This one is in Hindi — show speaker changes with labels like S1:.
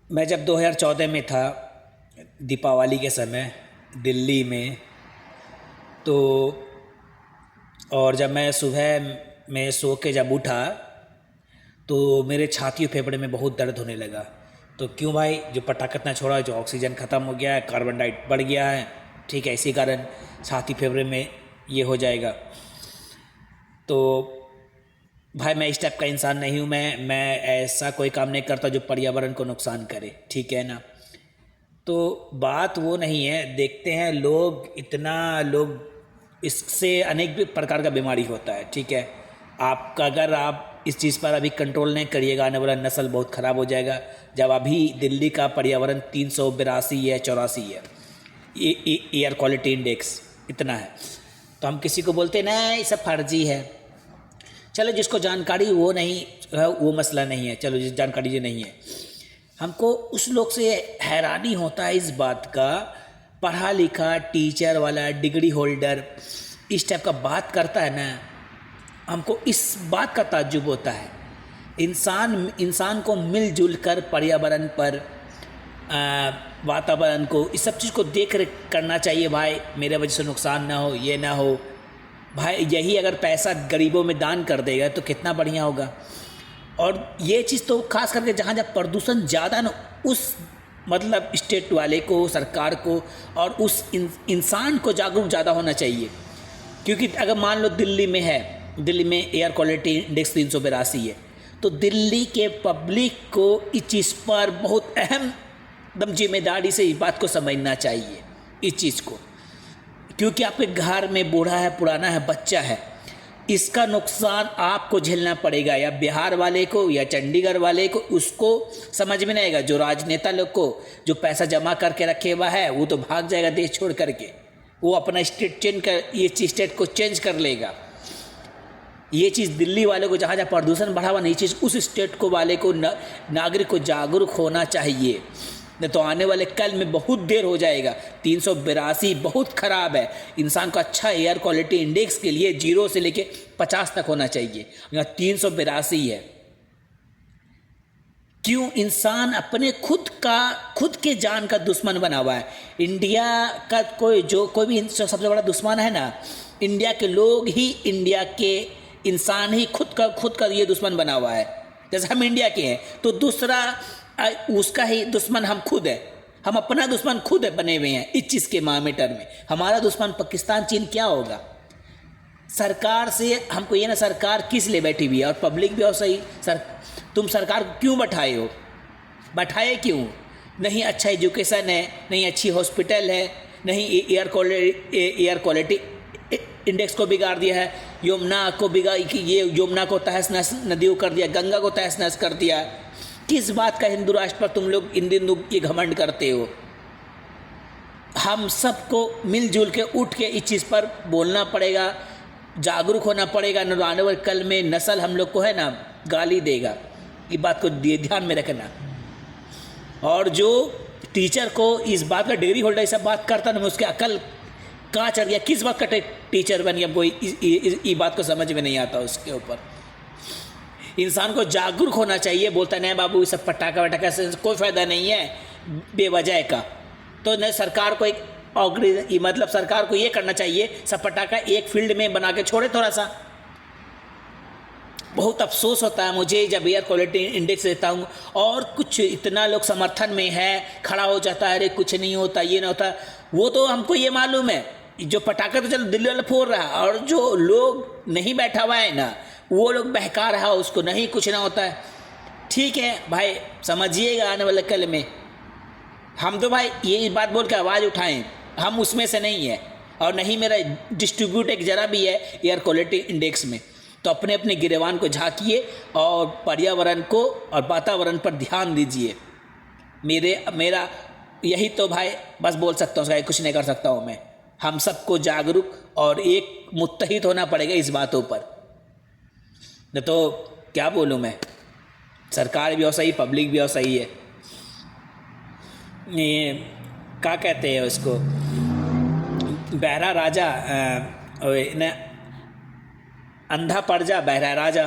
S1: मैं जब 2014 में था, दीपावली के समय दिल्ली में, तो और जब मैं सुबह में सो के जब उठा तो मेरे छाती और फेफड़े में बहुत दर्द होने लगा। तो क्यों भाई, जो पटाखा इतना छोड़ा, जो ऑक्सीजन ख़त्म हो गया है, कार्बन डाइऑक्साइड बढ़ गया है, ठीक है, इसी कारण छाती फेफड़े में ये हो जाएगा। तो भाई मैं इस टाइप का इंसान नहीं हूँ। मैं ऐसा कोई काम नहीं करता जो पर्यावरण को नुकसान करे, ठीक है ना। तो बात वो नहीं है, देखते हैं लोग इससे अनेक भी प्रकार का बीमारी होता है, ठीक है। आपका अगर आप इस चीज़ पर अभी कंट्रोल नहीं करिएगा, आने वाला नस्ल बहुत ख़राब हो जाएगा। जब अभी दिल्ली का पर्यावरण 382 या 84 है, एयर क्वालिटी इंडेक्स इतना है, तो हम किसी को बोलते ना ये सब फर्जी है। चलो जिसको जानकारी वो नहीं है, वो मसला नहीं है, चलो जिस जानकारी जो नहीं है। हमको उस लोग से हैरानी होता है इस बात का, पढ़ा लिखा टीचर वाला डिग्री होल्डर इस टाइप का बात करता है ना, हमको इस बात का ताज्जुब होता है। इंसान को मिलजुल कर पर्यावरण पर, वातावरण को, इस सब चीज़ को देख रेख करना चाहिए। भाई मेरे वजह से नुकसान ना हो, ये ना हो। भाई यही अगर पैसा गरीबों में दान कर देगा तो कितना बढ़िया होगा। और ये चीज़ तो खास करके जहाँ जहाँ प्रदूषण ज़्यादा ना, उस मतलब स्टेट वाले को, सरकार को और उस इंसान को जागरूक ज़्यादा होना चाहिए। क्योंकि अगर मान लो दिल्ली में एयर क्वालिटी इंडेक्स 382 है, तो दिल्ली के पब्लिक को इस चीज़ पर बहुत अहम दम जिम्मेदारी से इस बात को समझना चाहिए, इस चीज़ को। क्योंकि आपके घर में बूढ़ा है, पुराना है, बच्चा है, इसका नुकसान आपको झेलना पड़ेगा, या बिहार वाले को या चंडीगढ़ वाले को, उसको समझ में नहीं आएगा। जो राजनेता लोग को जो पैसा जमा करके रखे हुआ है वो तो भाग जाएगा देश छोड़ करके, वो अपना स्टेट चेंज कर, ये स्टेट को चेंज कर लेगा। ये चीज़ दिल्ली वाले को जहाँ जहाँ प्रदूषण बढ़ा हुआ, नहीं चीज़ उस स्टेट को वाले को, नागरिक को जागरूक होना चाहिए। नहीं तो आने वाले कल में बहुत देर हो जाएगा। 382 बहुत ख़राब है। इंसान को अच्छा एयर क्वालिटी इंडेक्स के लिए 0 से लेके 50 तक होना चाहिए, यहाँ 382 है। क्यों? इंसान अपने खुद के जान का दुश्मन बना हुआ है। इंडिया का कोई भी सबसे बड़ा दुश्मन है ना, इंडिया के लोग ही, इंडिया के इंसान ही खुद का ये दुश्मन बना हुआ है। जैसे हम इंडिया के हैं तो दूसरा उसका ही दुश्मन हम खुद है। हम अपना दुश्मन खुद है बने हुए हैं इस चीज़ के मामीटर में। हमारा दुश्मन पाकिस्तान, चीन क्या होगा? सरकार से हमको ये ना, सरकार किस लिए बैठी हुई है, और पब्लिक भी और सही। तुम सरकार को क्यों बैठाए क्यों? नहीं अच्छा एजुकेशन है, नहीं अच्छी हॉस्पिटल है, नहीं एयर क्वालिटी इंडेक्स को बिगाड़ दिया है, यमुना को तहस नहस नदियों कर दिया, गंगा को तहस नहस कर दिया। किस बात का हिंदू राष्ट्र पर तुम लोग इन दिनों ये घमंड करते हो? हम सबको मिलजुल के उठ के इस चीज़ पर बोलना पड़ेगा, जागरूक होना पड़ेगा। न आने वाले कल में नस्ल हम लोग को है ना गाली देगा। ये बात को ध्यान में रखना। और जो टीचर को इस बात का डिग्री होल्डर सब बात करता ना, उसके अकल कहाँ चढ़ गया, किस बात का टीचर बन गया, कोई इस बात को समझ में नहीं आता। उसके ऊपर इंसान को जागरूक होना चाहिए। बोलता नहीं बाबू ये सब पटाखा वटाखा से कोई फ़ायदा नहीं है बेवजह का। तो न सरकार को मतलब सरकार को ये करना चाहिए, सब पटाखा एक फील्ड में बना के छोड़े थोड़ा सा। बहुत अफसोस होता है मुझे जब एयर क्वालिटी इंडेक्स देता हूँ और कुछ इतना लोग समर्थन में है, खड़ा हो जाता है, अरे कुछ नहीं होता, ये नहीं होता। वो तो हमको ये मालूम है, जो पटाखा तो चलो दिल्ली वाला फोड़ रहा है, और जो लोग नहीं बैठा हुआ है ना, वो लोग बहका रहा है उसको, नहीं कुछ ना होता है। ठीक है भाई, समझिएगा आने वाले कल में। हम तो भाई ये बात बोल के आवाज़ उठाएं, हम उसमें से नहीं है, और नहीं मेरा डिस्ट्रीब्यूट एक जरा भी है एयर क्वालिटी इंडेक्स में। तो अपने अपने गिरेबान को झांकिए और पर्यावरण को और वातावरण पर ध्यान दीजिए। मेरा यही तो भाई बस बोल सकता हूँ, कुछ नहीं कर सकता हूँ मैं। हम सबको जागरूक और एक मुत्तहिद होना पड़ेगा इस बातों पर। न तो क्या बोलूँ मैं, सरकार भी और सही, पब्लिक भी और सही है। ये क्या कहते हैं उसको, बहरा राजा न, अंधा पड़ जा बहरा राजा।